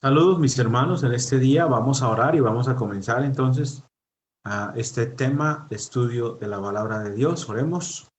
Saludos mis hermanos, en este día vamos a orar y vamos a comenzar entonces a este tema de estudio de la palabra de Dios. Oremos.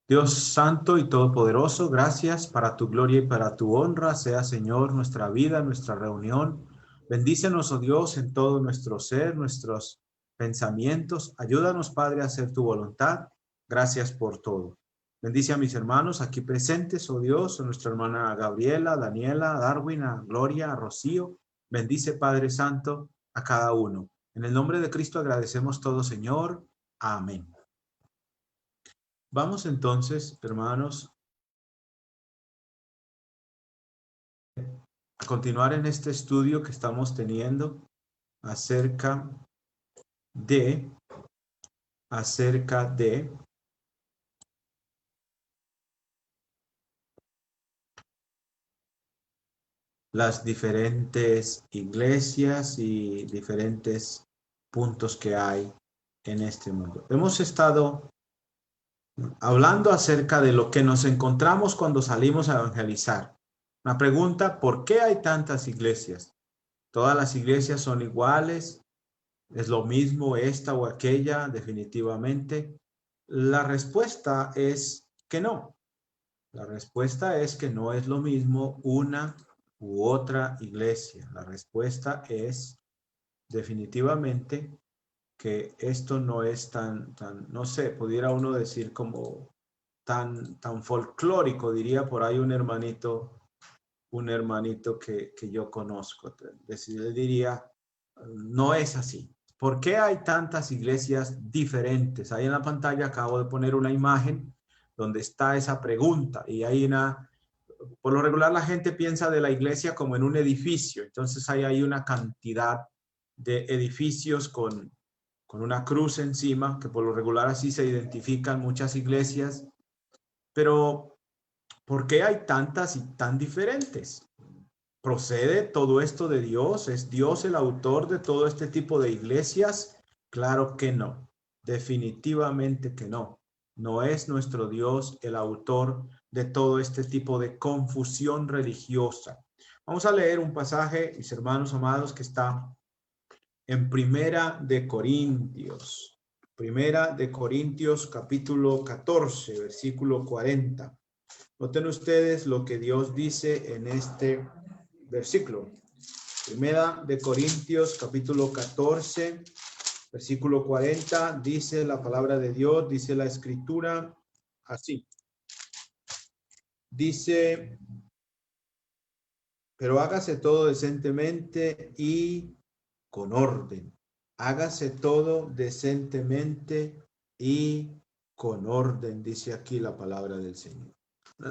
Dios santo y todopoderoso, gracias para tu gloria y para tu honra sea, Señor, nuestra vida, nuestra reunión. Bendícenos, oh Dios, en todo nuestro ser, nuestros pensamientos. Ayúdanos, Padre, a hacer tu voluntad. Gracias por todo. Bendice a mis hermanos aquí presentes, oh Dios, a nuestra hermana Gabriela, Daniela, Darwin, a Gloria, a Rocío. Bendice, Padre Santo, a cada uno. En el nombre de Cristo agradecemos todo, Señor. Amén. Vamos entonces, hermanos, a continuar en este estudio que estamos teniendo acerca de las diferentes iglesias y diferentes puntos que hay en este mundo. Hemos estado hablando acerca de lo que nos encontramos cuando salimos a evangelizar. Una pregunta, ¿por qué hay tantas iglesias? ¿Todas las iglesias son iguales? ¿Es lo mismo esta o aquella? Definitivamente. La respuesta es que no. La respuesta es que no es lo mismo una u otra iglesia. La respuesta es definitivamente que esto no es tan, no sé, pudiera uno decir como tan folclórico, diría por ahí un hermanito que yo conozco. Le diría, no es así. ¿Por qué hay tantas iglesias diferentes? Ahí en la pantalla acabo de poner una imagen donde está esa pregunta y hay por lo regular la gente piensa de la iglesia como en un edificio, entonces hay ahí una cantidad de edificios con una cruz encima, que por lo regular así se identifican muchas iglesias, pero ¿por qué hay tantas y tan diferentes? ¿Procede todo esto de Dios? ¿Es Dios el autor de todo este tipo de iglesias? Claro que no. Definitivamente que no. No es nuestro Dios el autor de todo este tipo de confusión religiosa. Vamos a leer un pasaje, mis hermanos amados, que está en Primera de Corintios. Primera de Corintios, capítulo 14, versículo 40. Noten ustedes lo que Dios dice en este versículo. Primera de Corintios, capítulo 14, versículo 40, dice la palabra de Dios, dice la escritura así. Dice, pero hágase todo decentemente y con orden. Hágase todo decentemente y con orden, dice aquí la palabra del Señor.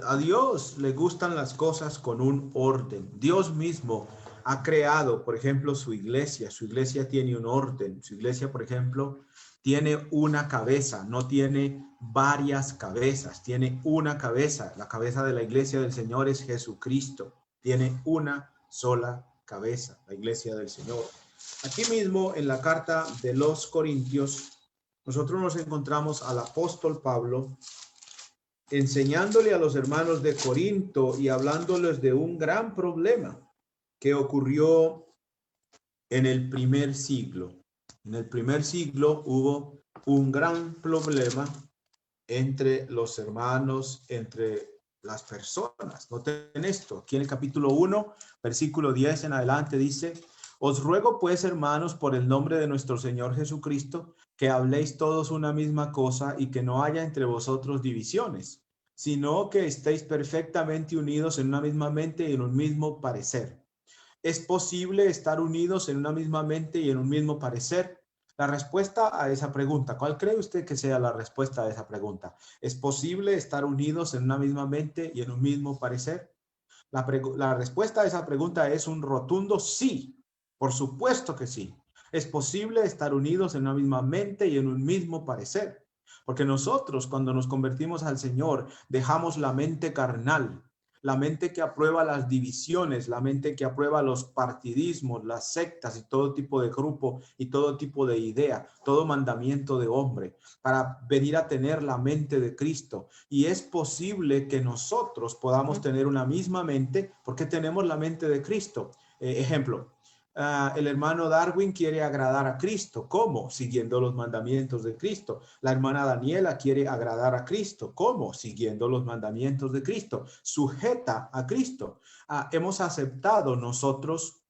A Dios le gustan las cosas con un orden. Dios mismo ha creado, por ejemplo, su iglesia. Su iglesia tiene un orden. Su iglesia, por ejemplo, tiene una cabeza, no tiene varias cabezas, tiene una cabeza. La cabeza de la iglesia del Señor es Jesucristo. Tiene una sola cabeza, la iglesia del Señor. Aquí mismo en la carta de los Corintios, nosotros nos encontramos al apóstol Pablo enseñándole a los hermanos de Corinto y hablándoles de un gran problema que ocurrió en el primer siglo. En el primer siglo hubo un gran problema entre los hermanos, entre las personas. Noten esto, aquí en el capítulo 1, versículo 10 en adelante dice, os ruego pues, hermanos, por el nombre de nuestro Señor Jesucristo, que habléis todos una misma cosa y que no haya entre vosotros divisiones, sino que estéis perfectamente unidos en una misma mente y en un mismo parecer. ¿Es posible estar unidos en una misma mente y en un mismo parecer? La respuesta a esa pregunta, ¿cuál cree usted que sea la respuesta a esa pregunta? ¿Es posible estar unidos en una misma mente y en un mismo parecer? La respuesta a esa pregunta es un rotundo sí. Por supuesto que sí. Es posible estar unidos en una misma mente y en un mismo parecer. Porque nosotros, cuando nos convertimos al Señor, dejamos la mente carnal, la mente que aprueba las divisiones, la mente que aprueba los partidismos, las sectas y todo tipo de grupo y todo tipo de idea, todo mandamiento de hombre, para venir a tener la mente de Cristo. Y es posible que nosotros podamos tener una misma mente porque tenemos la mente de Cristo. Ejemplo, el hermano Darwin quiere agradar a Cristo. ¿Cómo? Siguiendo los mandamientos de Cristo. La hermana Daniela quiere agradar a Cristo. ¿Cómo? Siguiendo los mandamientos de Cristo. Sujeta a Cristo. Hemos aceptado nosotros,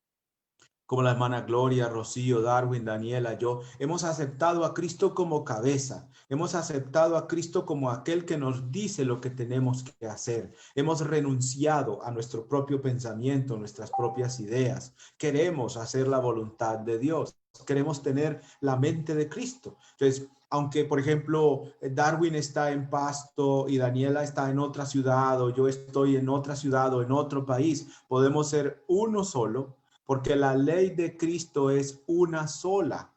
como la hermana Gloria, Rocío, Darwin, Daniela, yo, hemos aceptado a Cristo como cabeza, hemos aceptado a Cristo como aquel que nos dice lo que tenemos que hacer, hemos renunciado a nuestro propio pensamiento, nuestras propias ideas, queremos hacer la voluntad de Dios, queremos tener la mente de Cristo. Entonces, aunque, por ejemplo, Darwin está en Pasto y Daniela está en otra ciudad, o yo estoy en otra ciudad o en otro país, podemos ser uno solo, porque la ley de Cristo es una sola.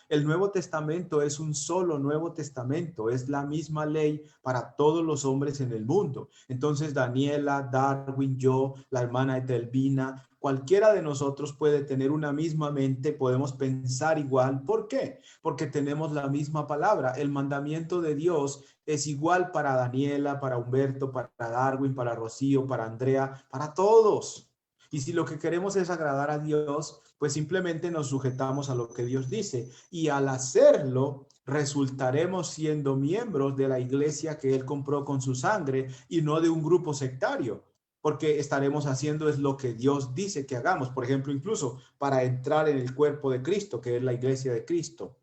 El Nuevo Testamento es un solo Nuevo Testamento, es la misma ley para todos los hombres en el mundo. Entonces, Daniela, Darwin, yo, la hermana Etelvina, cualquiera de nosotros puede tener una misma mente, podemos pensar igual. ¿Por qué? Porque tenemos la misma palabra. El mandamiento de Dios es igual para Daniela, para Humberto, para Darwin, para Rocío, para Andrea, para todos. Y si lo que queremos es agradar a Dios, pues simplemente nos sujetamos a lo que Dios dice. Y al hacerlo, resultaremos siendo miembros de la iglesia que Él compró con su sangre y no de un grupo sectario. Porque estaremos haciendo es lo que Dios dice que hagamos. Por ejemplo, incluso para entrar en el cuerpo de Cristo, que es la iglesia de Cristo.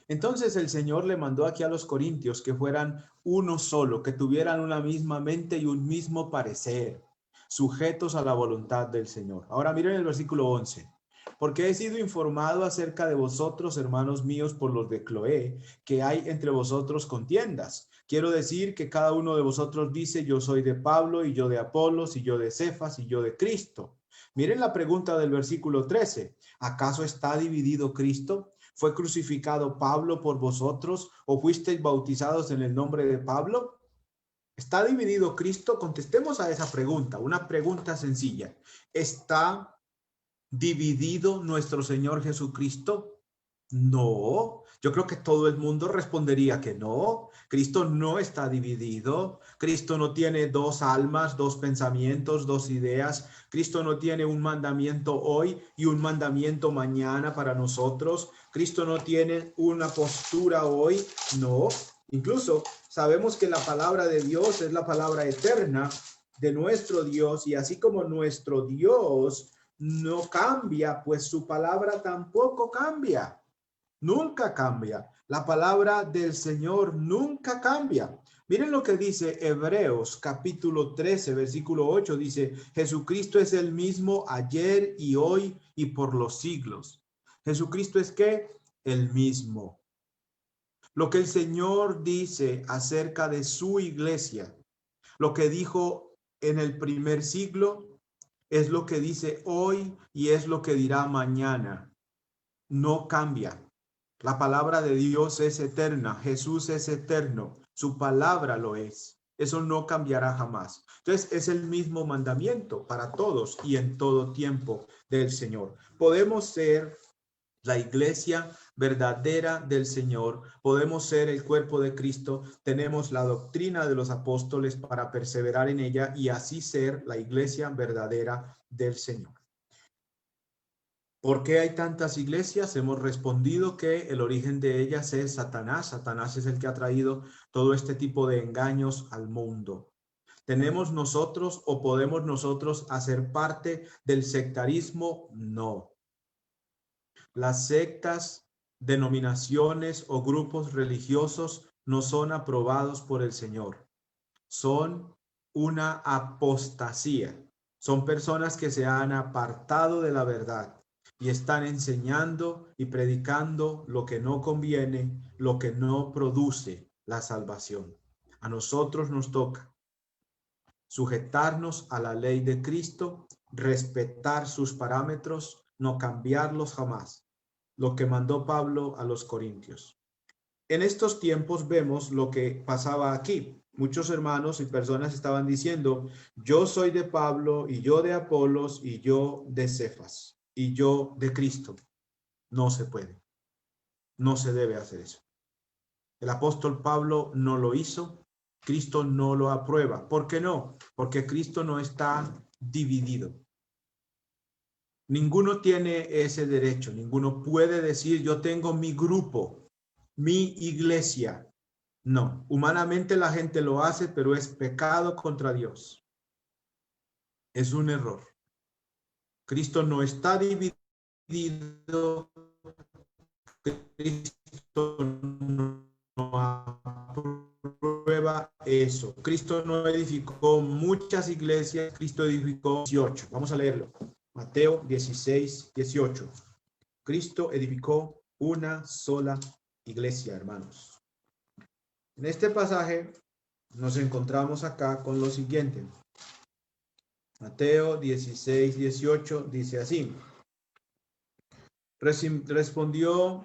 Entonces el Señor le mandó aquí a los corintios que fueran uno solo, que tuvieran una misma mente y un mismo parecer, sujetos a la voluntad del Señor. Ahora miren el versículo 11. Porque he sido informado acerca de vosotros, hermanos míos, por los de Cloé, que hay entre vosotros contiendas. Quiero decir que cada uno de vosotros dice, yo soy de Pablo, y yo de Apolos, y yo de Cefas, y yo de Cristo. Miren la pregunta del versículo 13. ¿Acaso está dividido Cristo? ¿Fue crucificado Pablo por vosotros o fuisteis bautizados en el nombre de Pablo? ¿Está dividido Cristo? Contestemos a esa pregunta, una pregunta sencilla. ¿Está dividido nuestro Señor Jesucristo? No, yo creo que todo el mundo respondería que no. Cristo no está dividido. Cristo no tiene dos almas, dos pensamientos, dos ideas. Cristo no tiene un mandamiento hoy y un mandamiento mañana para nosotros. Cristo no tiene una postura hoy. No. Incluso sabemos que la palabra de Dios es la palabra eterna de nuestro Dios, y así como nuestro Dios no cambia, pues su palabra tampoco cambia. Nunca cambia. La palabra del Señor nunca cambia. Miren lo que dice Hebreos capítulo 13, versículo 8. Dice, Jesucristo es el mismo ayer y hoy y por los siglos. Jesucristo es ¿qué? El mismo. Lo que el Señor dice acerca de su iglesia, lo que dijo en el primer siglo, es lo que dice hoy y es lo que dirá mañana. No cambia. La palabra de Dios es eterna. Jesús es eterno. Su palabra lo es. Eso no cambiará jamás. Entonces es el mismo mandamiento para todos y en todo tiempo del Señor. Podemos ser la iglesia verdadera del Señor, podemos ser el cuerpo de Cristo, tenemos la doctrina de los apóstoles para perseverar en ella y así ser la iglesia verdadera del Señor. ¿Por qué hay tantas iglesias? Hemos respondido que el origen de ellas es Satanás. Satanás es el que ha traído todo este tipo de engaños al mundo. ¿Tenemos nosotros o podemos nosotros hacer parte del sectarismo? No. Las sectas, denominaciones o grupos religiosos no son aprobados por el Señor. Son una apostasía. Son personas que se han apartado de la verdad y están enseñando y predicando lo que no conviene, lo que no produce la salvación. A nosotros nos toca sujetarnos a la ley de Cristo, respetar sus parámetros, no cambiarlos jamás. Lo que mandó Pablo a los corintios. En estos tiempos vemos lo que pasaba aquí. Muchos hermanos y personas estaban diciendo, yo soy de Pablo y yo de Apolos y yo de Cefas y yo de Cristo. No se puede. No se debe hacer eso. El apóstol Pablo no lo hizo. Cristo no lo aprueba. ¿Por qué no? Porque Cristo no está dividido. Ninguno tiene ese derecho, ninguno puede decir yo tengo mi grupo, mi iglesia. No, humanamente la gente lo hace, pero es pecado contra Dios. Es un error. Cristo no está dividido. Cristo no aprueba eso. Cristo no edificó muchas iglesias, Cristo edificó 18. Vamos a leerlo. Mateo 16, 18. Cristo edificó una sola iglesia, hermanos. En este pasaje nos encontramos acá con lo siguiente. Mateo 16, 18 dice así. Respondió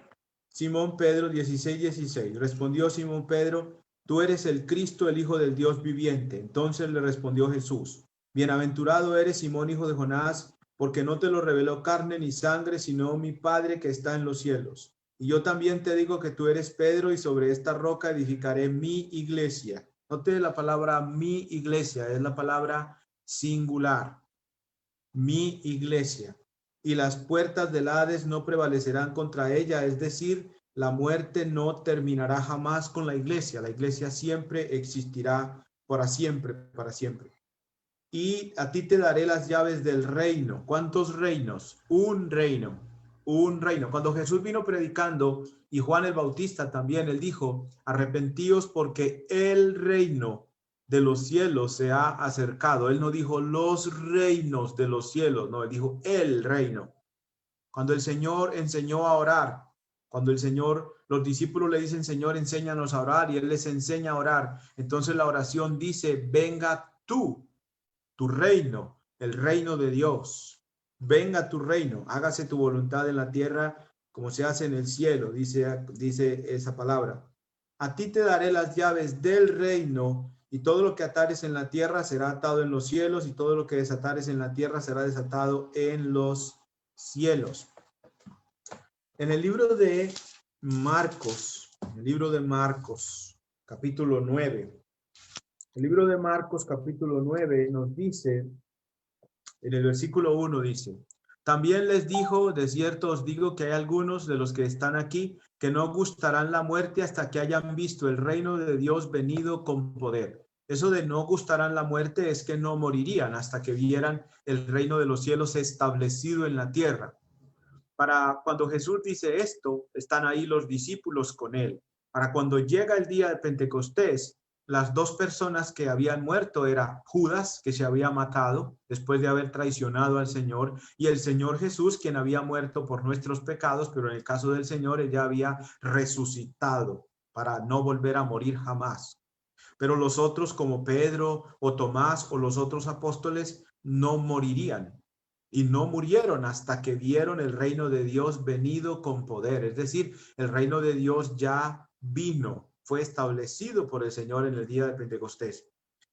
Simón Pedro, 16, 16. Respondió Simón Pedro, tú eres el Cristo, el Hijo del Dios viviente. Entonces le respondió Jesús, bienaventurado eres Simón, hijo de Jonás, porque no te lo reveló carne ni sangre, sino mi Padre que está en los cielos. Y yo también te digo que tú eres Pedro, y sobre esta roca edificaré mi iglesia. Note la palabra mi iglesia, es la palabra singular. Mi iglesia. Y las puertas del Hades no prevalecerán contra ella, es decir, la muerte no terminará jamás con la iglesia. La iglesia siempre existirá para siempre, para siempre. Y a ti te daré las llaves del reino. ¿Cuántos reinos? Un reino, un reino. Cuando Jesús vino predicando, y Juan el Bautista también, él dijo, arrepentíos porque el reino de los cielos se ha acercado. Él no dijo los reinos de los cielos, no, él dijo el reino. Cuando el Señor enseñó a orar, cuando los discípulos le dicen, Señor, enséñanos a orar, y Él les enseña a orar, entonces la oración dice, venga tú, tu reino, el reino de Dios. Venga tu reino, hágase tu voluntad en la tierra como se hace en el cielo, dice esa palabra. A ti te daré las llaves del reino, y todo lo que atares en la tierra será atado en los cielos, y todo lo que desatares en la tierra será desatado en los cielos. En el libro de Marcos, capítulo 9, el libro de Marcos, capítulo 9, nos dice, en el versículo 1 dice, también les dijo, de cierto os digo que hay algunos de los que están aquí que no gustarán la muerte hasta que hayan visto el reino de Dios venido con poder. Eso de no gustarán la muerte es que no morirían hasta que vieran el reino de los cielos establecido en la tierra. Para cuando Jesús dice esto, están ahí los discípulos con él. Para cuando llega el día de Pentecostés, las dos personas que habían muerto era Judas, que se había matado después de haber traicionado al Señor, y el Señor Jesús, quien había muerto por nuestros pecados, pero en el caso del Señor, él ya había resucitado para no volver a morir jamás. Pero los otros, como Pedro o Tomás o los otros apóstoles, no morirían. Y no murieron hasta que vieron el reino de Dios venido con poder. Es decir, el reino de Dios ya vino, fue establecido por el Señor en el día de Pentecostés.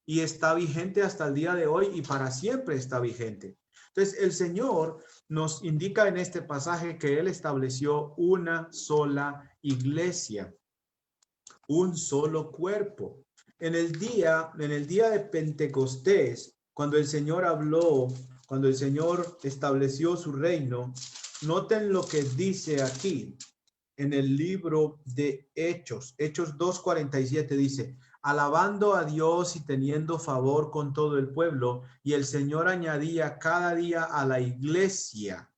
Y está vigente hasta el día de hoy y para siempre está vigente. Entonces, el Señor nos indica en este pasaje que Él estableció una sola iglesia, un solo cuerpo. En el día de Pentecostés, cuando el Señor habló, cuando el Señor estableció su reino, noten lo que dice aquí en el libro de Hechos. Hechos 2:47 dice, alabando a Dios y teniendo favor con todo el pueblo, y el Señor añadía cada día a la iglesia.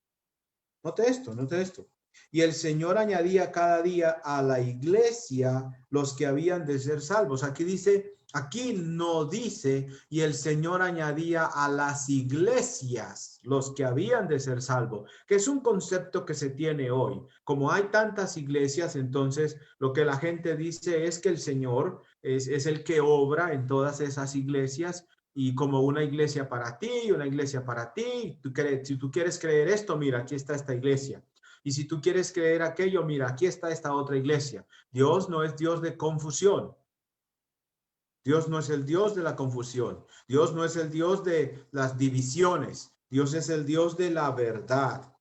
Note esto. Y el Señor añadía cada día a la iglesia los que habían de ser salvos. Aquí no dice, y el Señor añadía a las iglesias los que habían de ser salvos, que es un concepto que se tiene hoy. Como hay tantas iglesias, entonces lo que la gente dice es que el Señor es el que obra en todas esas iglesias, y como una iglesia para ti y una iglesia para ti. Si tú quieres creer esto, mira, aquí está esta iglesia. Y si tú quieres creer aquello, mira, aquí está esta otra iglesia. Dios no es Dios de confusión. Dios no es el Dios de la confusión. Dios no es el Dios de las divisiones. Dios es el Dios de la verdad,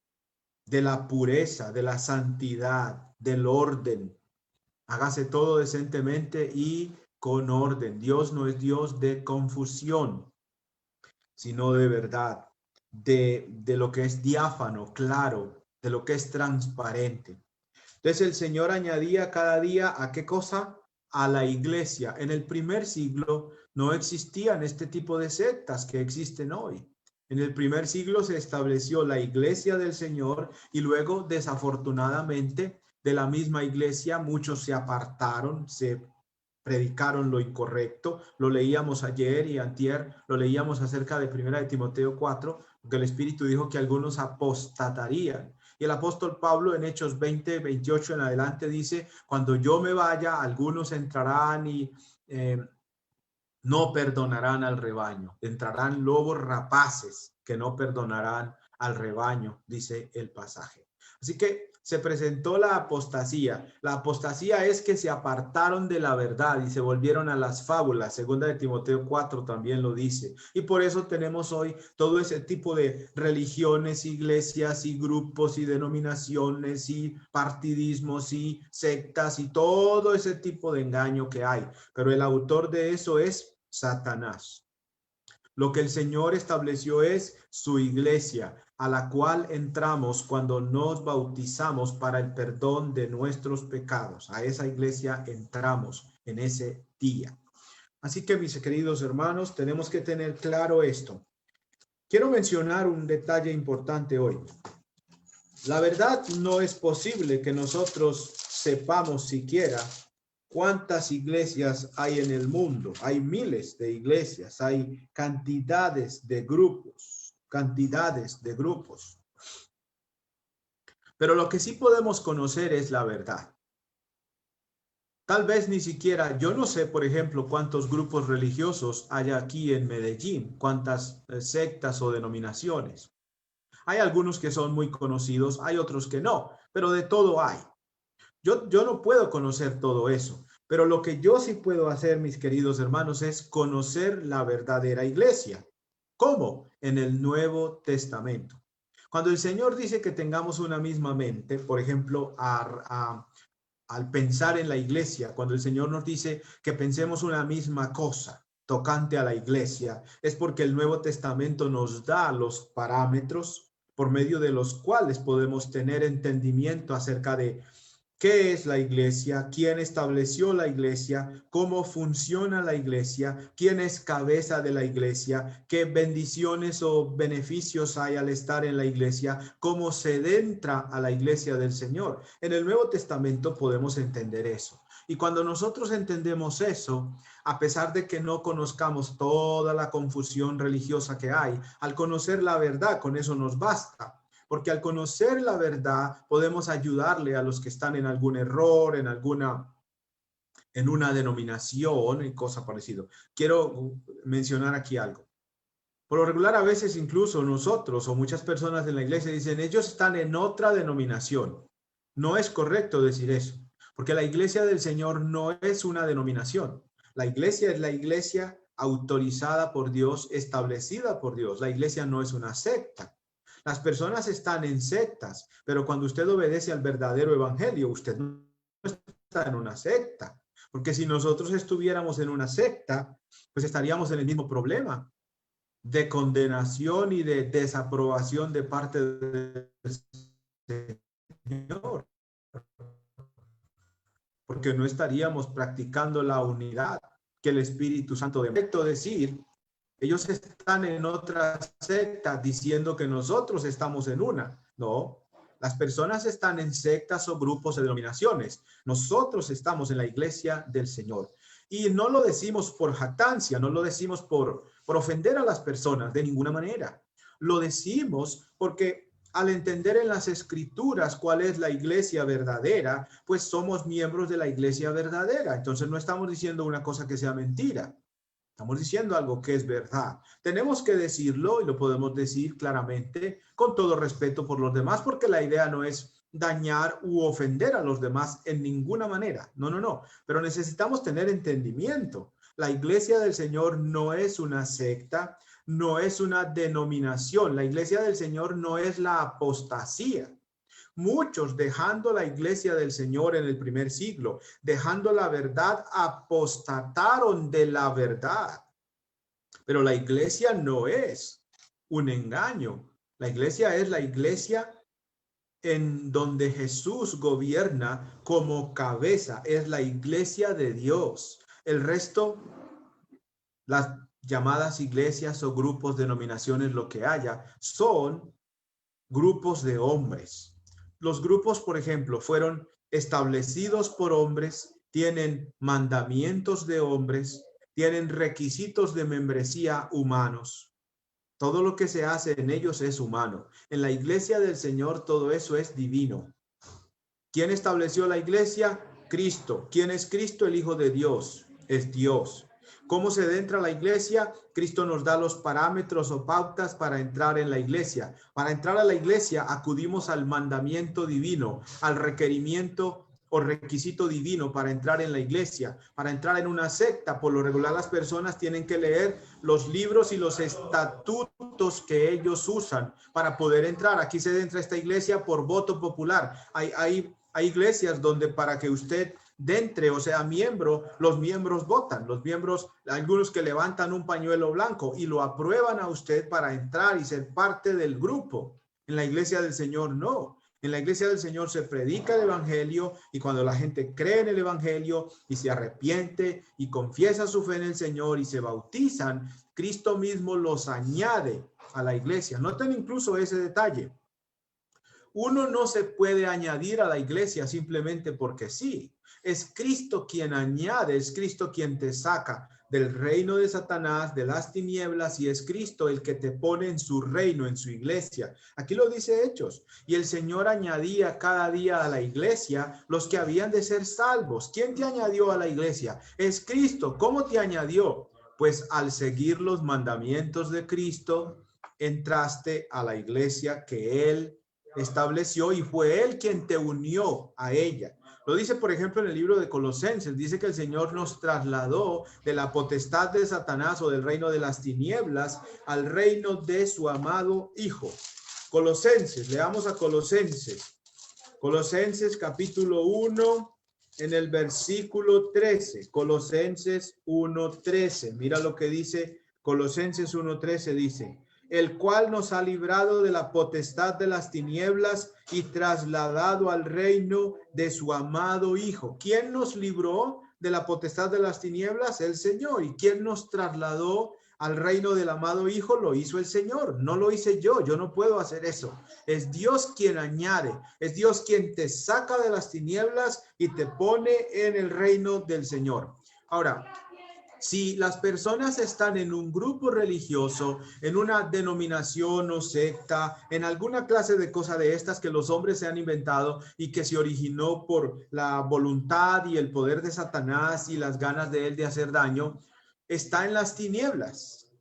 de la pureza, de la santidad, del orden. Hágase todo decentemente y con orden. Dios no es Dios de confusión, sino de verdad. de lo que es diáfano, claro, de lo que es transparente. Entonces el Señor añadía cada día ¿a qué cosa? A la iglesia. En el primer siglo no existían este tipo de sectas que existen hoy. En el primer siglo se estableció la iglesia del Señor y luego, desafortunadamente, de la misma iglesia muchos se apartaron, se predicaron lo incorrecto. Lo leíamos ayer y antier, lo leíamos acerca de 1 de Timoteo 4, porque el Espíritu dijo que algunos apostatarían. Y el apóstol Pablo en Hechos 20, 28 en adelante dice, cuando yo me vaya, algunos entrarán y no perdonarán al rebaño. Entrarán lobos rapaces que no perdonarán al rebaño, dice el pasaje. Así que se presentó la apostasía. La apostasía es que se apartaron de la verdad y se volvieron a las fábulas. Segunda de Timoteo 4 también lo dice. Y por eso tenemos hoy todo ese tipo de religiones, iglesias y grupos y denominaciones y partidismos y sectas y todo ese tipo de engaño que hay. Pero el autor de eso es Satanás. Lo que el Señor estableció es su iglesia, a la cual entramos cuando nos bautizamos para el perdón de nuestros pecados. A esa iglesia entramos en ese día. Así que, mis queridos hermanos, tenemos que tener claro esto. Quiero mencionar un detalle importante hoy. La verdad, no es posible que nosotros sepamos siquiera ¿cuántas iglesias hay en el mundo? Hay miles de iglesias, hay cantidades de grupos. Pero lo que sí podemos conocer es la verdad. Tal vez ni siquiera, yo no sé, por ejemplo, cuántos grupos religiosos hay aquí en Medellín, cuántas sectas o denominaciones. Hay algunos que son muy conocidos, hay otros que no, pero de todo hay. Yo no puedo conocer todo eso, pero lo que yo sí puedo hacer, mis queridos hermanos, es conocer la verdadera iglesia. ¿Cómo? En el Nuevo Testamento. Cuando el Señor dice que tengamos una misma mente, por ejemplo, al pensar en la iglesia, cuando el Señor nos dice que pensemos una misma cosa tocante a la iglesia, es porque el Nuevo Testamento nos da los parámetros por medio de los cuales podemos tener entendimiento acerca de ¿qué es la iglesia? ¿Quién estableció la iglesia? ¿Cómo funciona la iglesia? ¿Quién es cabeza de la iglesia? ¿Qué bendiciones o beneficios hay al estar en la iglesia? ¿Cómo se entra a la iglesia del Señor? En el Nuevo Testamento podemos entender eso. Y cuando nosotros entendemos eso, a pesar de que no conozcamos toda la confusión religiosa que hay, al conocer la verdad, con eso nos basta. Porque al conocer la verdad podemos ayudarle a los que están en algún error, en una denominación y cosa parecida. Quiero mencionar aquí algo. Por lo regular, a veces incluso nosotros o muchas personas en la iglesia dicen, ellos están en otra denominación. No es correcto decir eso, porque la iglesia del Señor no es una denominación. La iglesia es la iglesia autorizada por Dios, establecida por Dios. La iglesia no es una secta. Las personas están en sectas, pero cuando usted obedece al verdadero evangelio, usted no está en una secta. Porque si nosotros estuviéramos en una secta, pues estaríamos en el mismo problema de condenación y de desaprobación de parte del Señor. Porque no estaríamos practicando la unidad que el Espíritu Santo demanda. Decir, ellos están en otra secta diciendo que nosotros estamos en una. No, las personas están en sectas o grupos de denominaciones. Nosotros estamos en la iglesia del Señor. Y no lo decimos por jactancia, no lo decimos por ofender a las personas de ninguna manera. Lo decimos porque al entender en las escrituras cuál es la iglesia verdadera, pues somos miembros de la iglesia verdadera. Entonces no estamos diciendo una cosa que sea mentira. Estamos diciendo algo que es verdad. Tenemos que decirlo y lo podemos decir claramente con todo respeto por los demás, porque la idea no es dañar u ofender a los demás en ninguna manera. No, no, no. Pero necesitamos tener entendimiento. La iglesia del Señor no es una secta, no es una denominación. La iglesia del Señor no es la apostasía. Muchos dejando la iglesia del Señor en el primer siglo, dejando la verdad, apostataron de la verdad. Pero la iglesia no es un engaño. La iglesia es la iglesia en donde Jesús gobierna como cabeza, es la iglesia de Dios. El resto, las llamadas iglesias o grupos, denominaciones, lo que haya, son grupos de hombres. Los grupos, por ejemplo, fueron establecidos por hombres, tienen mandamientos de hombres, tienen requisitos de membresía humanos. Todo lo que se hace en ellos es humano. En la iglesia del Señor todo eso es divino. ¿Quién estableció la iglesia? Cristo. ¿Quién es Cristo? El Hijo de Dios. Es Dios. ¿Cómo se entra a la iglesia? Cristo nos da los parámetros o pautas para entrar en la iglesia. Para entrar a la iglesia acudimos al mandamiento divino, al requerimiento o requisito divino para entrar en la iglesia. Para entrar en una secta, por lo regular las personas tienen que leer los libros y los estatutos que ellos usan para poder entrar. Aquí se entra a esta iglesia por voto popular. Hay iglesias donde para que usted entre o sea miembro, los miembros votan, los miembros, algunos que levantan un pañuelo blanco y lo aprueban a usted para entrar y ser parte del grupo. En la iglesia del Señor no. En la iglesia del Señor se predica el evangelio y cuando la gente cree en el evangelio y se arrepiente y confiesa su fe en el Señor y se bautizan, Cristo mismo los añade a la iglesia. Noten incluso ese detalle. Uno no se puede añadir a la iglesia simplemente porque sí. Es Cristo quien añade, es Cristo quien te saca del reino de Satanás, de las tinieblas, y es Cristo el que te pone en su reino, en su iglesia. Aquí lo dice Hechos. Y el Señor añadía cada día a la iglesia los que habían de ser salvos. ¿Quién te añadió a la iglesia? Es Cristo. ¿Cómo te añadió? Pues al seguir los mandamientos de Cristo, entraste a la iglesia que Él estableció y fue Él quien te unió a ella. Lo dice, por ejemplo, en el libro de Colosenses, dice que el Señor nos trasladó de la potestad de Satanás o del reino de las tinieblas al reino de su amado Hijo. Colosenses, leamos a Colosenses. Colosenses capítulo 1 en el versículo 13. Colosenses 1:13. Mira lo que dice Colosenses 1:13, dice: el cual nos ha librado de la potestad de las tinieblas y trasladado al reino de su amado Hijo. ¿Quién nos libró de la potestad de las tinieblas? El Señor. ¿Y quién nos trasladó al reino del amado Hijo? Lo hizo el Señor, no lo hice yo no puedo hacer eso. Es Dios quien añade, es Dios quien te saca de las tinieblas y te pone en el reino del Señor. Ahora, si las personas están en un grupo religioso, en una denominación o secta, en alguna clase de cosa de estas que los hombres se han inventado y que se originó por la voluntad y el poder de Satanás y las ganas de él de hacer daño, está en las tinieblas.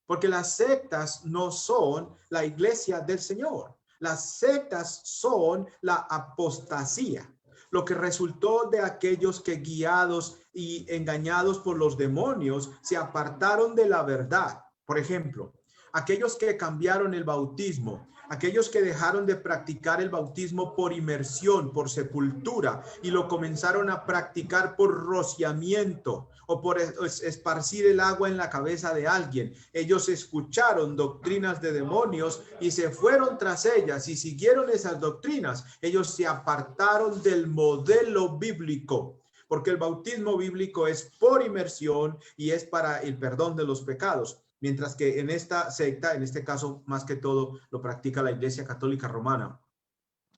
Porque las sectas no son la iglesia del Señor. Las sectas son la apostasía. Lo que resultó de aquellos que guiados y engañados por los demonios se apartaron de la verdad. Por ejemplo, aquellos que cambiaron el bautismo, aquellos que dejaron de practicar el bautismo por inmersión, por sepultura, y lo comenzaron a practicar por rociamiento o por esparcir el agua en la cabeza de alguien. Ellos escucharon doctrinas de demonios y se fueron tras ellas y siguieron esas doctrinas. Ellos se apartaron del modelo bíblico, porque el bautismo bíblico es por inmersión y es para el perdón de los pecados. Mientras que en esta secta, en este caso, más que todo, lo practica la Iglesia Católica Romana.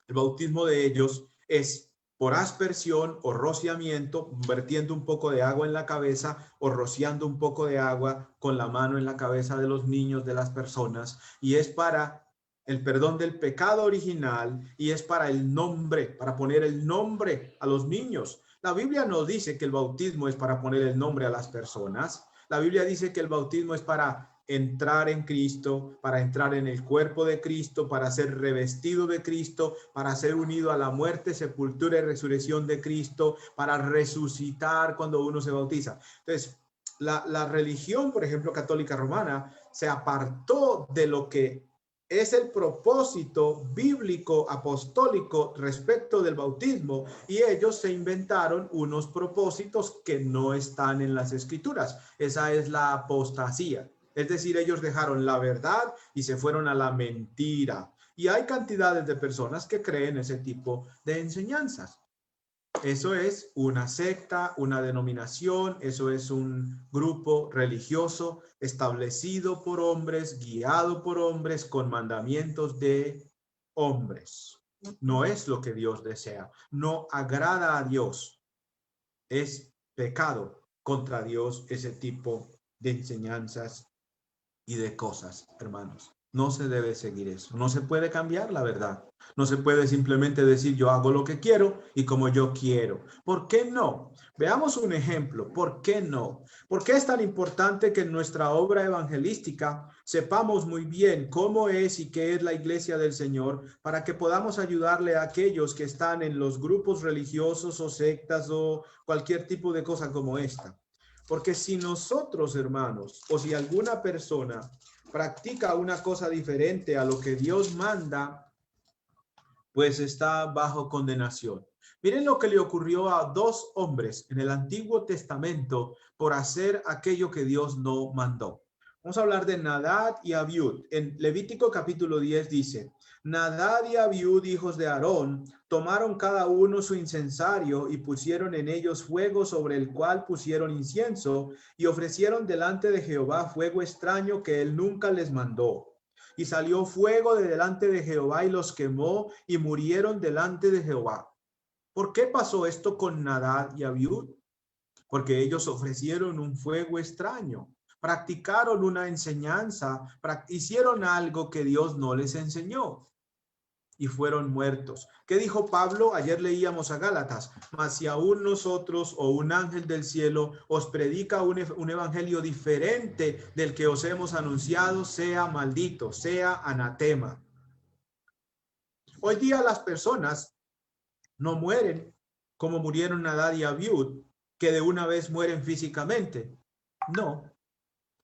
El bautismo de ellos es por aspersión o rociamiento, vertiendo un poco de agua en la cabeza o rociando un poco de agua con la mano en la cabeza de los niños, de las personas, y es para el perdón del pecado original y es para el nombre, para poner el nombre a los niños. La Biblia no dice que el bautismo es para poner el nombre a las personas. La Biblia dice que el bautismo es para entrar en Cristo, para entrar en el cuerpo de Cristo, para ser revestido de Cristo, para ser unido a la muerte, sepultura y resurrección de Cristo, para resucitar cuando uno se bautiza. Entonces, la religión, por ejemplo, católica romana, se apartó de lo que es el propósito bíblico apostólico respecto del bautismo y ellos se inventaron unos propósitos que no están en las escrituras. Esa es la apostasía. Es decir, ellos dejaron la verdad y se fueron a la mentira. Y hay cantidades de personas que creen ese tipo de enseñanzas. Eso es una secta, una denominación, eso es un grupo religioso establecido por hombres, guiado por hombres, con mandamientos de hombres. No es lo que Dios desea, no agrada a Dios. Es pecado contra Dios ese tipo de enseñanzas y de cosas, hermanos. No se debe seguir eso. No se puede cambiar la verdad. No se puede simplemente decir yo hago lo que quiero y como yo quiero. ¿Por qué no? Veamos un ejemplo. ¿Por qué no? ¿Por qué es tan importante que en nuestra obra evangelística sepamos muy bien cómo es y qué es la iglesia del Señor para que podamos ayudarle a aquellos que están en los grupos religiosos o sectas o cualquier tipo de cosa como esta? Porque si nosotros, hermanos, o si alguna persona practica una cosa diferente a lo que Dios manda, pues está bajo condenación. Miren lo que le ocurrió a dos hombres en el Antiguo Testamento por hacer aquello que Dios no mandó. Vamos a hablar de Nadab y Abiud. En Levítico capítulo 10 dice, Nadab y Abiud, hijos de Aarón, tomaron cada uno su incensario y pusieron en ellos fuego sobre el cual pusieron incienso y ofrecieron delante de Jehová fuego extraño que él nunca les mandó. Y salió fuego de delante de Jehová y los quemó y murieron delante de Jehová. ¿Por qué pasó esto con Nadab y Abiud? Porque ellos ofrecieron un fuego extraño, practicaron una enseñanza, hicieron algo que Dios no les enseñó y fueron muertos. ¿Qué dijo Pablo? Ayer leíamos a Gálatas, mas si aún nosotros o un ángel del cielo os predica un evangelio diferente del que os hemos anunciado, sea maldito, sea anatema. Hoy día las personas no mueren como murieron Nadab y Abiud, que de una vez mueren físicamente. No,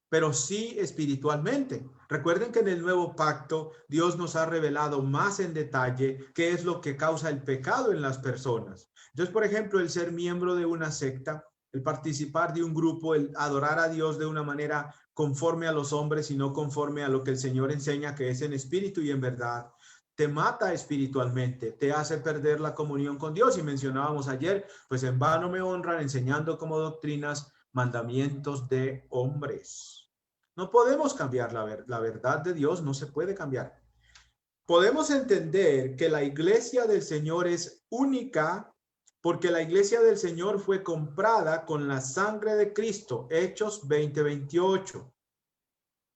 pero sí espiritualmente. Recuerden que en el nuevo pacto Dios nos ha revelado más en detalle qué es lo que causa el pecado en las personas. Entonces, por ejemplo, el ser miembro de una secta, el participar de un grupo, el adorar a Dios de una manera conforme a los hombres y no conforme a lo que el Señor enseña, que es en espíritu y en verdad, te mata espiritualmente, te hace perder la comunión con Dios. Y mencionábamos ayer, pues en vano me honran enseñando como doctrinas mandamientos de hombres. No podemos cambiar la verdad de Dios, no se puede cambiar. Podemos entender que la iglesia del Señor es única porque la iglesia del Señor fue comprada con la sangre de Cristo. Hechos 20:28.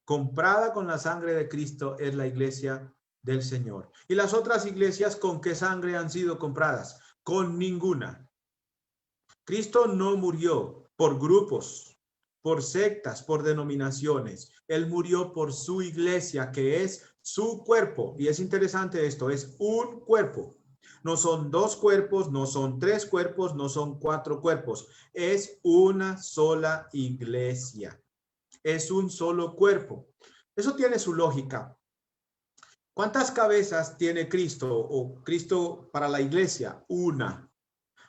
Comprada con la sangre de Cristo es la iglesia del Señor. ¿Y las otras iglesias con qué sangre han sido compradas? Con ninguna. Cristo no murió por grupos, por sectas, por denominaciones. Él murió por su iglesia, que es su cuerpo. Y es interesante esto, es un cuerpo. No son dos cuerpos, no son tres cuerpos, no son cuatro cuerpos. Es una sola iglesia. Es un solo cuerpo. Eso tiene su lógica. ¿Cuántas cabezas tiene Cristo o Cristo para la iglesia? Una.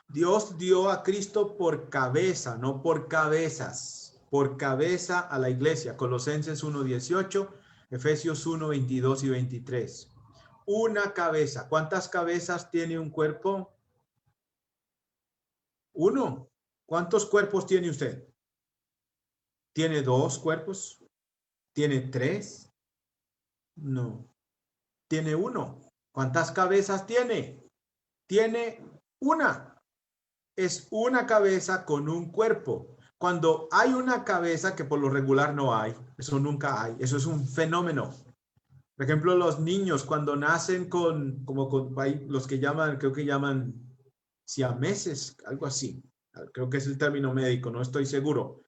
Dios dio a Cristo por cabeza, no por cabezas, por cabeza a la iglesia. Colosenses 1:18, Efesios 1:22 y 23. Una cabeza. ¿Cuántas cabezas tiene un cuerpo? Uno. ¿Cuántos cuerpos tiene usted? ¿Tiene dos cuerpos? ¿Tiene tres? No. Tiene uno. ¿Cuántas cabezas tiene? Tiene una. Es una cabeza con un cuerpo. Cuando hay una cabeza, que por lo regular no hay, eso nunca hay, eso es un fenómeno. Por ejemplo, los niños cuando nacen con los que llaman, creo que llaman siameses, algo así. Creo que es el término médico, no estoy seguro.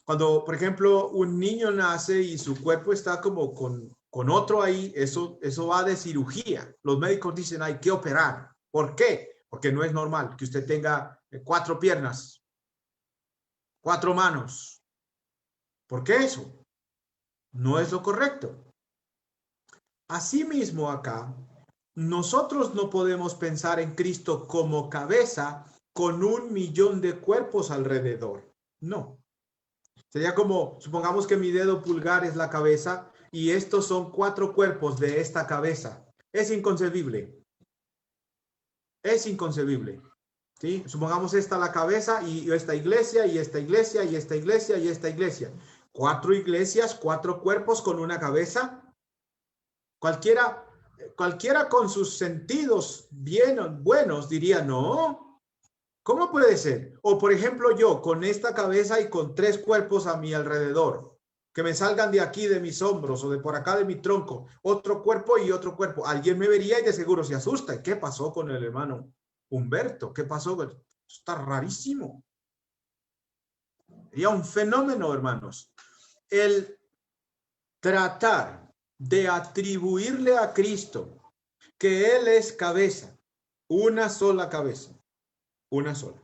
Cuando, por ejemplo, un niño nace y su cuerpo está como con otro ahí, eso va de cirugía. Los médicos dicen, hay que operar. ¿Por qué? Porque no es normal que usted tenga 4 piernas, 4 manos. ¿Por qué eso? No es lo correcto. Asimismo acá, nosotros no podemos pensar en Cristo como cabeza con 1 millón de cuerpos alrededor. No. Sería como, supongamos que mi dedo pulgar es la cabeza y estos son 4 cuerpos de esta cabeza. Es inconcebible. Es inconcebible. ¿Sí? Supongamos esta la cabeza y esta iglesia y esta iglesia y esta iglesia y esta iglesia. 4 iglesias, 4 cuerpos con una cabeza. Cualquiera con sus sentidos bien buenos diría, no, ¿cómo puede ser? O por ejemplo yo con esta cabeza y con 3 cuerpos a mi alrededor, que me salgan de aquí de mis hombros o de por acá de mi tronco, otro cuerpo y otro cuerpo. Alguien me vería y de seguro se asusta. ¿Qué pasó con el hermano Humberto? ¿Qué pasó? Está rarísimo. Sería un fenómeno, hermanos. El tratar de atribuirle a Cristo que Él es cabeza, una sola cabeza, una sola.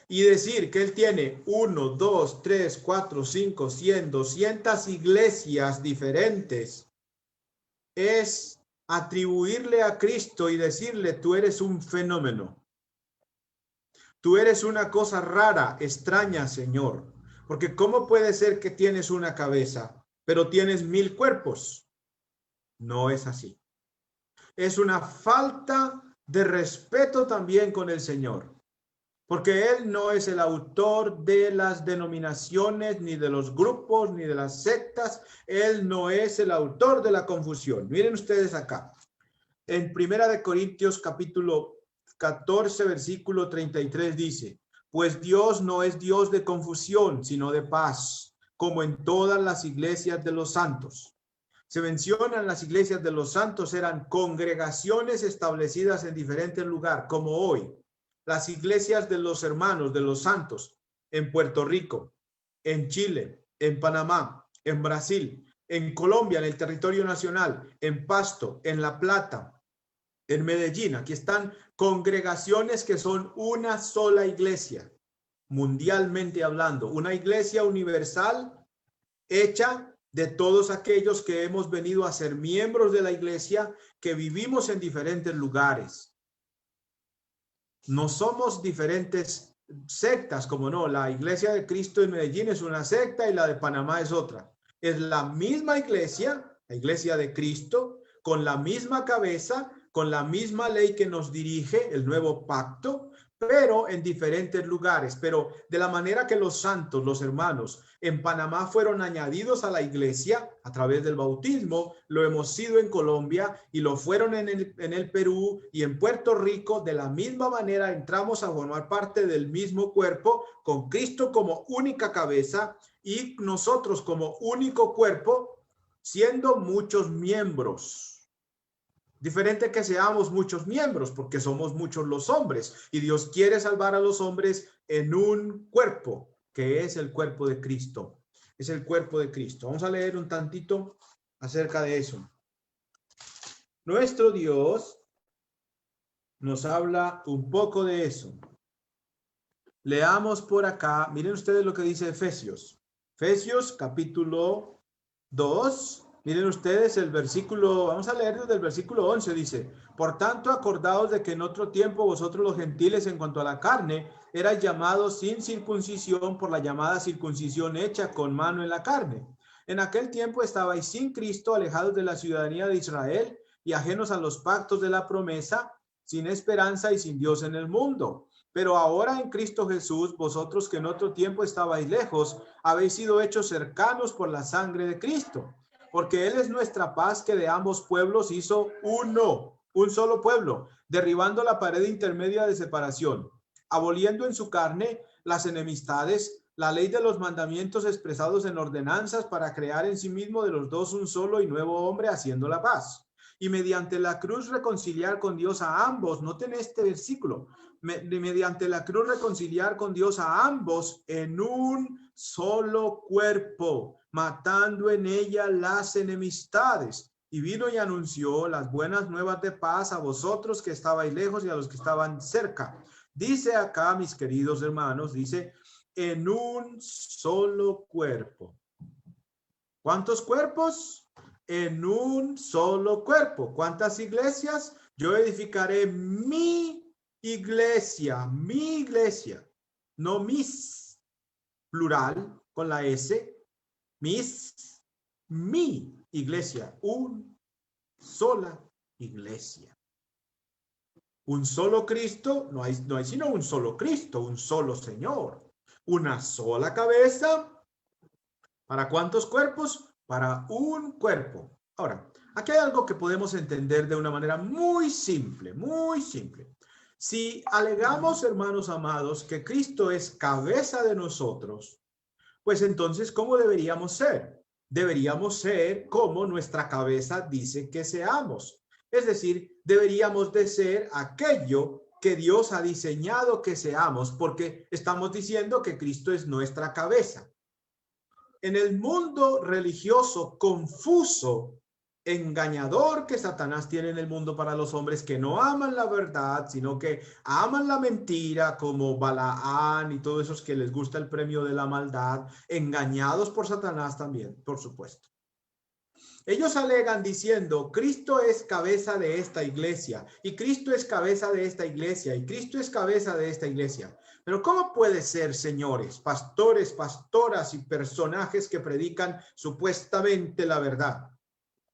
Y decir que Él tiene 1, 2, 3, 4, 5, 100, 200 iglesias diferentes, es atribuirle a Cristo y decirle, tú eres un fenómeno. Tú eres una cosa rara, extraña, Señor. Porque ¿cómo puede ser que tienes una cabeza, pero tienes 1000 cuerpos? No es así. Es una falta de respeto también con el Señor. Porque Él no es el autor de las denominaciones, ni de los grupos, ni de las sectas. Él no es el autor de la confusión. Miren ustedes acá. En 1 Corintios capítulo 14, versículo 33 dice, pues Dios no es Dios de confusión, sino de paz, como en todas las iglesias de los santos. Se mencionan las iglesias de los santos, eran congregaciones establecidas en diferentes lugares, como hoy. Las iglesias de los hermanos, de los santos, en Puerto Rico, en Chile, en Panamá, en Brasil, en Colombia, en el territorio nacional, en Pasto, en La Plata, en Medellín. Aquí están congregaciones que son una sola iglesia, mundialmente hablando, una iglesia universal hecha de todos aquellos que hemos venido a ser miembros de la iglesia, que vivimos en diferentes lugares. No somos diferentes sectas, como no, la iglesia de Cristo en Medellín es una secta y la de Panamá es otra. Es la misma iglesia, la iglesia de Cristo, con la misma cabeza, con la misma ley que nos dirige, el nuevo pacto, pero en diferentes lugares. Pero de la manera que los santos, los hermanos, en Panamá fueron añadidos a la iglesia a través del bautismo, lo hemos sido en Colombia y lo fueron en el Perú y en Puerto Rico. De la misma manera entramos a formar parte del mismo cuerpo, con Cristo como única cabeza y nosotros como único cuerpo, siendo muchos miembros. Diferente que seamos muchos miembros, porque somos muchos los hombres y Dios quiere salvar a los hombres en un cuerpo, que es el cuerpo de Cristo. Es el cuerpo de Cristo. Vamos a leer un tantito acerca de eso. Nuestro Dios nos habla un poco de eso. Leamos por acá. Miren ustedes lo que dice Efesios. Efesios capítulo 2. Miren ustedes el versículo, vamos a leer desde el versículo 11, dice, por tanto acordaos de que en otro tiempo vosotros los gentiles en cuanto a la carne, erais llamados sin circuncisión por la llamada circuncisión hecha con mano en la carne. En aquel tiempo estabais sin Cristo, alejados de la ciudadanía de Israel y ajenos a los pactos de la promesa, sin esperanza y sin Dios en el mundo. Pero ahora en Cristo Jesús, vosotros que en otro tiempo estabais lejos, habéis sido hechos cercanos por la sangre de Cristo. Porque Él es nuestra paz, que de ambos pueblos hizo uno, un solo pueblo, derribando la pared intermedia de separación, aboliendo en su carne las enemistades, la ley de los mandamientos expresados en ordenanzas, para crear en sí mismo de los dos un solo y nuevo hombre, haciendo la paz. Y mediante la cruz reconciliar con Dios a ambos. Noten este versículo. Mediante la cruz reconciliar con Dios a ambos en un solo cuerpo, matando en ella las enemistades. Y vino y anunció las buenas nuevas de paz a vosotros que estabais lejos y a los que estaban cerca. Dice acá, mis queridos hermanos, dice, en un solo cuerpo. ¿Cuántos cuerpos? En un solo cuerpo. ¿Cuántas iglesias? Yo edificaré mi iglesia, no mis, plural, con la S, mi iglesia, una sola iglesia. Un solo Cristo, no hay sino un solo Cristo, un solo Señor. Una sola cabeza. ¿Para cuántos cuerpos? Para un cuerpo. Ahora, aquí hay algo que podemos entender de una manera muy simple, muy simple. Si alegamos, hermanos amados, que Cristo es cabeza de nosotros, pues entonces, ¿cómo deberíamos ser? Deberíamos ser como nuestra cabeza dice que seamos. Es decir, deberíamos de ser aquello que Dios ha diseñado que seamos, porque estamos diciendo que Cristo es nuestra cabeza. En el mundo religioso confuso, engañador que Satanás tiene en el mundo para los hombres que no aman la verdad, sino que aman la mentira, como Balaán y todos esos que les gusta el premio de la maldad, engañados por Satanás también, por supuesto. Ellos alegan diciendo, Cristo es cabeza de esta iglesia, y Cristo es cabeza de esta iglesia, y Cristo es cabeza de esta iglesia. Pero ¿cómo puede ser, señores, pastores, pastoras y personajes que predican supuestamente la verdad?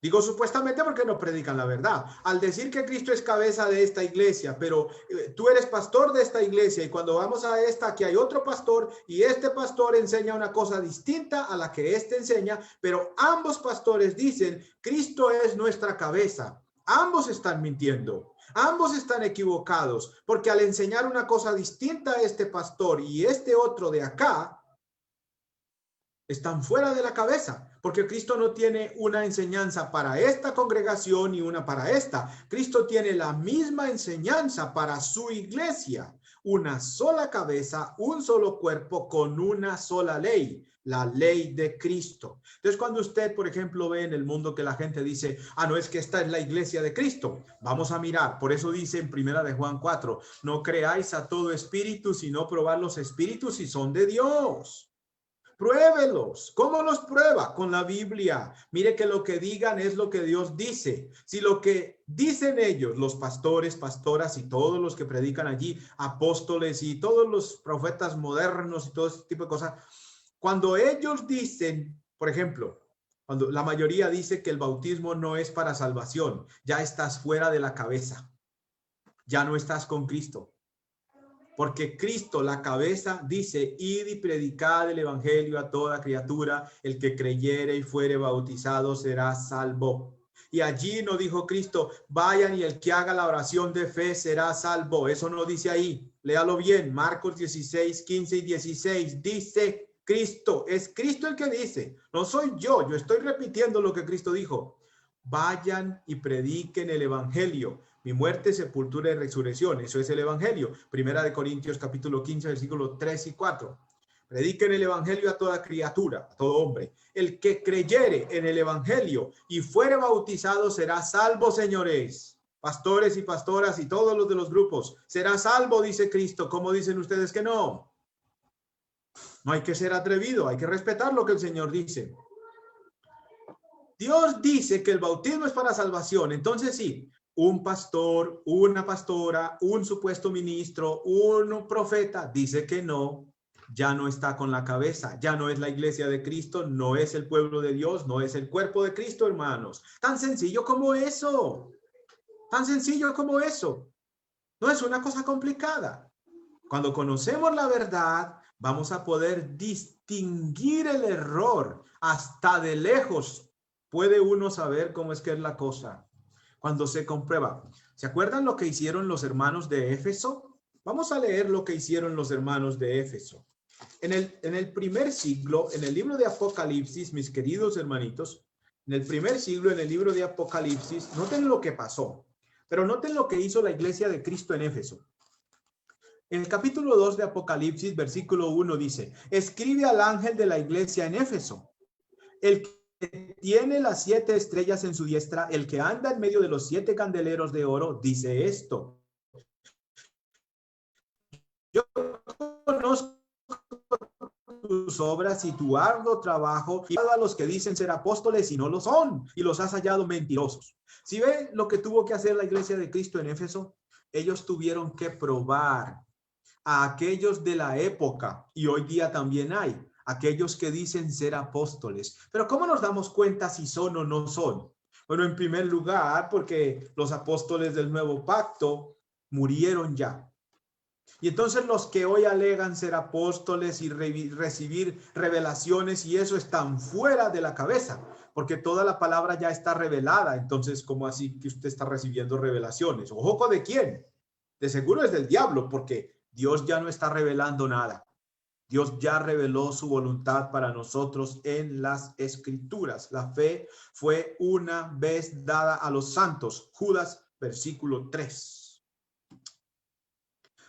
Digo supuestamente porque no predican la verdad. Al decir que Cristo es cabeza de esta iglesia, pero tú eres pastor de esta iglesia y cuando vamos a esta, aquí hay otro pastor y este pastor enseña una cosa distinta a la que este enseña, pero ambos pastores dicen, Cristo es nuestra cabeza. Ambos están mintiendo, ambos están equivocados, porque al enseñar una cosa distinta a este pastor y este otro de acá, están fuera de la cabeza, porque Cristo no tiene una enseñanza para esta congregación y una para esta. Cristo tiene la misma enseñanza para su iglesia, una sola cabeza, un solo cuerpo con una sola ley, la ley de Cristo. Entonces, cuando usted, por ejemplo, ve en el mundo que la gente dice, no, es que esta es la iglesia de Cristo, vamos a mirar. Por eso dice en primera de Juan 4, no creáis a todo espíritu, sino probad los espíritus si son de Dios. Pruébelos. ¿Cómo los prueba? Con la Biblia. Mire que lo que digan es lo que Dios dice. Si lo que dicen ellos, los pastores, pastoras y todos los que predican allí, apóstoles y todos los profetas modernos y todo ese tipo de cosas, cuando ellos dicen, por ejemplo, cuando la mayoría dice que el bautismo no es para salvación, ya estás fuera de la cabeza. Ya no estás con Cristo. Porque Cristo, la cabeza, dice, id y predicad el evangelio a toda criatura, el que creyere y fuere bautizado será salvo. Y allí no dijo Cristo, vayan y el que haga la oración de fe será salvo. Eso no dice ahí. Léalo bien, Marcos 16, 15 y 16. Dice Cristo, es Cristo el que dice, no soy yo estoy repitiendo lo que Cristo dijo. Vayan y prediquen el evangelio. Mi muerte, sepultura y resurrección. Eso es el evangelio. Primera de Corintios capítulo 15, versículos 3 y 4. Prediquen el evangelio a toda criatura, a todo hombre. El que creyere en el evangelio y fuere bautizado será salvo, señores. Pastores y pastoras y todos los de los grupos. Será salvo, dice Cristo. ¿Cómo dicen ustedes que no? No hay que ser atrevido, hay que respetar lo que el Señor dice. Dios dice que el bautismo es para salvación. Entonces sí, un pastor, una pastora, un supuesto ministro, un profeta dice que no, ya no está con la cabeza, ya no es la iglesia de Cristo, no es el pueblo de Dios, no es el cuerpo de Cristo, hermanos. Tan sencillo como eso. Tan sencillo como eso. No es una cosa complicada. Cuando conocemos la verdad, vamos a poder distinguir el error. Hasta de lejos puede uno saber cómo es que es la cosa. Cuando se comprueba. ¿Se acuerdan lo que hicieron los hermanos de Éfeso? Vamos a leer lo que hicieron los hermanos de Éfeso. En el primer siglo, en el libro de Apocalipsis, mis queridos hermanitos, en el primer siglo, en el libro de Apocalipsis, noten lo que pasó, pero noten lo que hizo la iglesia de Cristo en Éfeso. En el capítulo 2 de Apocalipsis, versículo 1 dice, escribe al ángel de la iglesia en Éfeso, el que tiene las 7 estrellas en su diestra, el que anda en medio de los 7 candeleros de oro, dice esto. Yo conozco tus obras y tu arduo trabajo, y a los que dicen ser apóstoles y no lo son, y los has hallado mentirosos. ¿Sí ven lo que tuvo que hacer la iglesia de Cristo en Éfeso? Ellos tuvieron que probar a aquellos de la época, y hoy día también hay, aquellos que dicen ser apóstoles. Pero ¿cómo nos damos cuenta si son o no son? Bueno, en primer lugar, porque los apóstoles del nuevo pacto murieron ya. Y entonces los que hoy alegan ser apóstoles y recibir revelaciones y eso están fuera de la cabeza, porque toda la palabra ya está revelada. Entonces, ¿cómo así que usted está recibiendo revelaciones? ¿Ojo de quién? De seguro es del diablo, porque Dios ya no está revelando nada. Dios ya reveló su voluntad para nosotros en las escrituras. La fe fue una vez dada a los santos. Judas, versículo 3.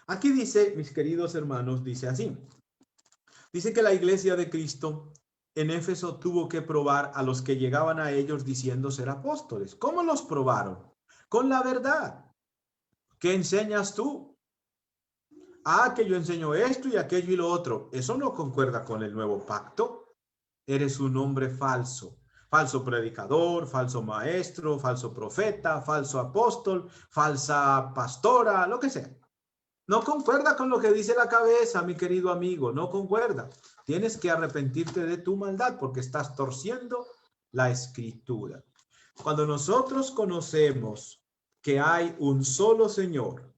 Aquí dice, mis queridos hermanos, dice así. Dice que la iglesia de Cristo en Éfeso tuvo que probar a los que llegaban a ellos diciendo ser apóstoles. ¿Cómo los probaron? Con la verdad. ¿Qué enseñas tú? Ah, que yo enseño esto y aquello y lo otro. Eso no concuerda con el nuevo pacto. Eres un hombre falso. Falso predicador, falso maestro, falso profeta, falso apóstol, falsa pastora, lo que sea. No concuerda con lo que dice la cabeza, mi querido amigo, no concuerda. Tienes que arrepentirte de tu maldad porque estás torciendo la escritura. Cuando nosotros conocemos que hay un solo Señor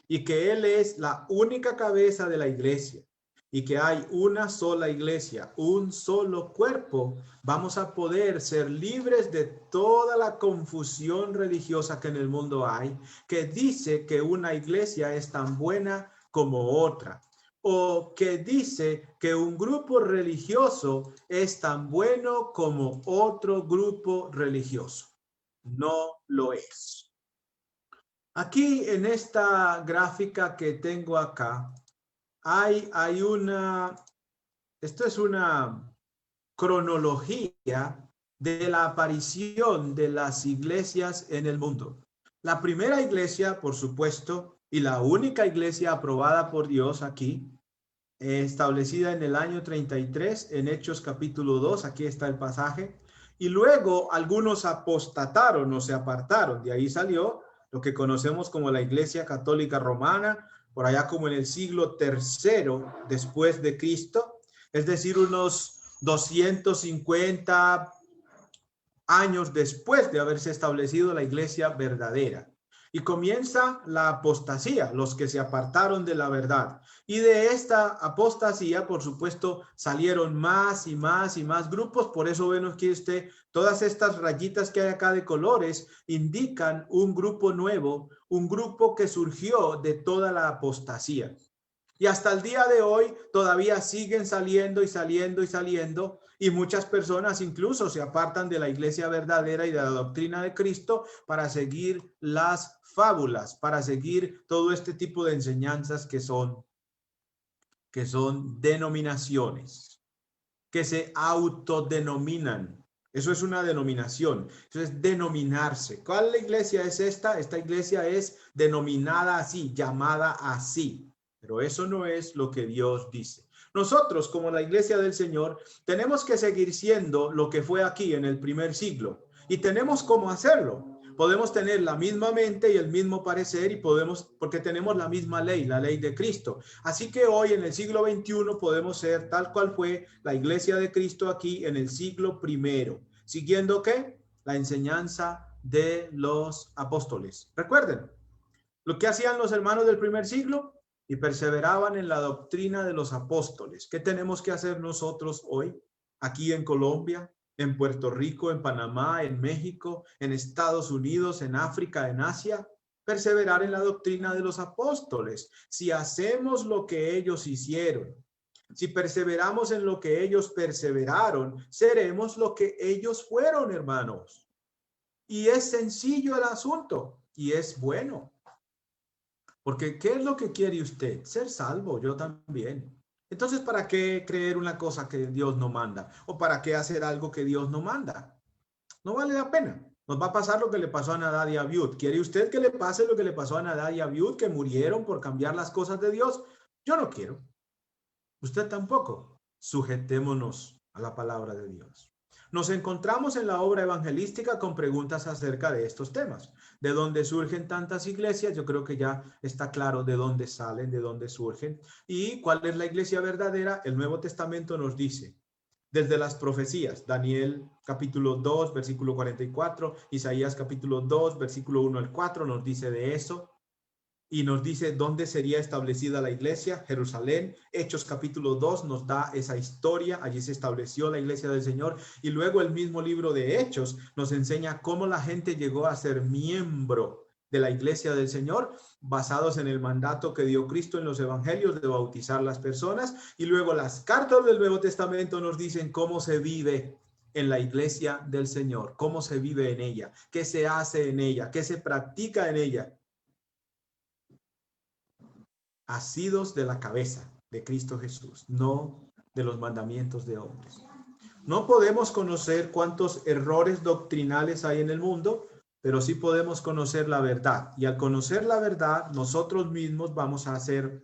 y que Él es la única cabeza de la iglesia y que hay una sola iglesia, un solo cuerpo, vamos a poder ser libres de toda la confusión religiosa que en el mundo hay, que dice que una iglesia es tan buena como otra, o que dice que un grupo religioso es tan bueno como otro grupo religioso. No lo es. Aquí en esta gráfica que tengo acá, hay una, esto es una cronología de la aparición de las iglesias en el mundo. La primera iglesia, por supuesto, y la única iglesia aprobada por Dios aquí, establecida en el año 33, en Hechos capítulo 2, aquí está el pasaje, y luego algunos apostataron o se apartaron, de ahí salió lo que conocemos como la Iglesia Católica Romana, por allá como en el siglo tercero después de Cristo, es decir, unos 250 años después de haberse establecido la iglesia verdadera. Y comienza la apostasía, los que se apartaron de la verdad. Y de esta apostasía, por supuesto, salieron más y más y más grupos. Por eso ven aquí usted, todas estas rayitas que hay acá de colores indican un grupo nuevo, un grupo que surgió de toda la apostasía. Y hasta el día de hoy todavía siguen saliendo y saliendo y saliendo. Y muchas personas incluso se apartan de la iglesia verdadera y de la doctrina de Cristo para seguir las fábulas, para seguir todo este tipo de enseñanzas que son denominaciones, que se autodenominan. Eso es una denominación, eso es denominarse. ¿Cuál iglesia es esta? Esta iglesia es denominada así, llamada así. Pero eso no es lo que Dios dice. Nosotros, como la iglesia del Señor, tenemos que seguir siendo lo que fue aquí en el primer siglo. Y tenemos cómo hacerlo. Podemos tener la misma mente y el mismo parecer y podemos, porque tenemos la misma ley, la ley de Cristo. Así que hoy en el siglo XXI podemos ser tal cual fue la iglesia de Cristo aquí en el siglo primero. ¿Siguiendo qué? La enseñanza de los apóstoles. Recuerden, lo que hacían los hermanos del primer siglo y perseveraban en la doctrina de los apóstoles. ¿Qué tenemos que hacer nosotros hoy? Aquí en Colombia, en Puerto Rico, en Panamá, en México, en Estados Unidos, en África, en Asia. Perseverar en la doctrina de los apóstoles. Si hacemos lo que ellos hicieron, si perseveramos en lo que ellos perseveraron, seremos lo que ellos fueron, hermanos. Y es sencillo el asunto y es bueno. Porque ¿qué es lo que quiere usted? Ser salvo, yo también. Entonces, ¿para qué creer una cosa que Dios no manda? ¿O para qué hacer algo que Dios no manda? No vale la pena. Nos va a pasar lo que le pasó a Nadab y Abiud. ¿Quiere usted que le pase lo que le pasó a Nadab y Abiud, que murieron por cambiar las cosas de Dios? Yo no quiero. Usted tampoco. Sujetémonos a la palabra de Dios. Nos encontramos en la obra evangelística con preguntas acerca de estos temas. ¿De dónde surgen tantas iglesias? Yo creo que ya está claro de dónde salen, de dónde surgen. ¿Y cuál es la iglesia verdadera? El Nuevo Testamento nos dice, desde las profecías, Daniel capítulo 2, versículo 44, Isaías capítulo 2, versículo 1 al 4, nos dice de eso. Y nos dice dónde sería establecida la iglesia, Jerusalén. Hechos capítulo 2 nos da esa historia, allí se estableció la iglesia del Señor. Y luego el mismo libro de Hechos nos enseña cómo la gente llegó a ser miembro de la iglesia del Señor, basados en el mandato que dio Cristo en los evangelios de bautizar las personas. Y luego las cartas del Nuevo Testamento nos dicen cómo se vive en la iglesia del Señor, cómo se vive en ella, qué se hace en ella, qué se practica en ella. Asidos de la cabeza de Cristo Jesús, no de los mandamientos de hombres. No podemos conocer cuántos errores doctrinales hay en el mundo, pero sí podemos conocer la verdad. Y al conocer la verdad, nosotros mismos vamos a ser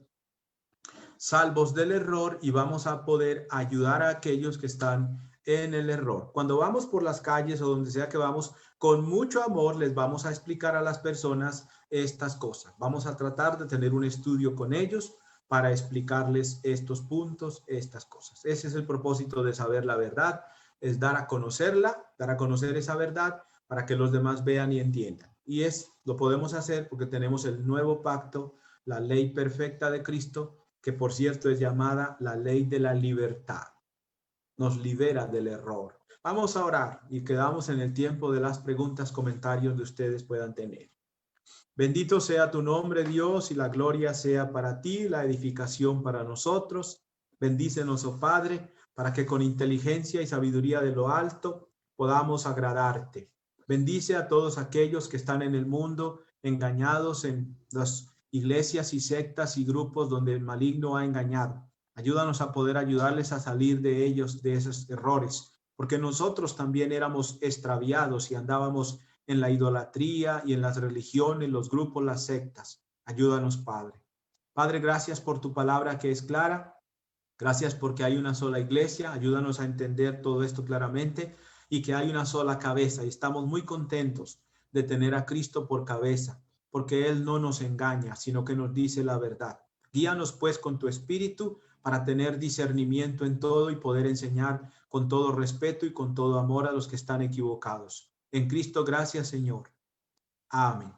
salvos del error y vamos a poder ayudar a aquellos que están en el error. Cuando vamos por las calles o donde sea que vamos, con mucho amor les vamos a explicar a las personas estas cosas. Vamos a tratar de tener un estudio con ellos para explicarles estos puntos, estas cosas. Ese es el propósito de saber la verdad, es dar a conocerla, dar a conocer esa verdad para que los demás vean y entiendan. Y lo podemos hacer porque tenemos el nuevo pacto, la ley perfecta de Cristo, que por cierto es llamada la ley de la libertad. Nos libera del error. Vamos a orar y quedamos en el tiempo de las preguntas, comentarios que ustedes puedan tener. Bendito sea tu nombre, Dios, y la gloria sea para ti, la edificación para nosotros. Bendícenos, oh Padre, para que con inteligencia y sabiduría de lo alto podamos agradarte. Bendice a todos aquellos que están en el mundo engañados en las iglesias y sectas y grupos donde el maligno ha engañado. Ayúdanos a poder ayudarles a salir de ellos, de esos errores, porque nosotros también éramos extraviados y andábamos en la idolatría y en las religiones, los grupos, las sectas. Ayúdanos, Padre. Padre, gracias por tu palabra que es clara. Gracias porque hay una sola iglesia. Ayúdanos a entender todo esto claramente y que hay una sola cabeza. Y estamos muy contentos de tener a Cristo por cabeza, porque Él no nos engaña, sino que nos dice la verdad. Guíanos pues con tu espíritu para tener discernimiento en todo y poder enseñar con todo respeto y con todo amor a los que están equivocados. En Cristo, gracias, Señor. Amén.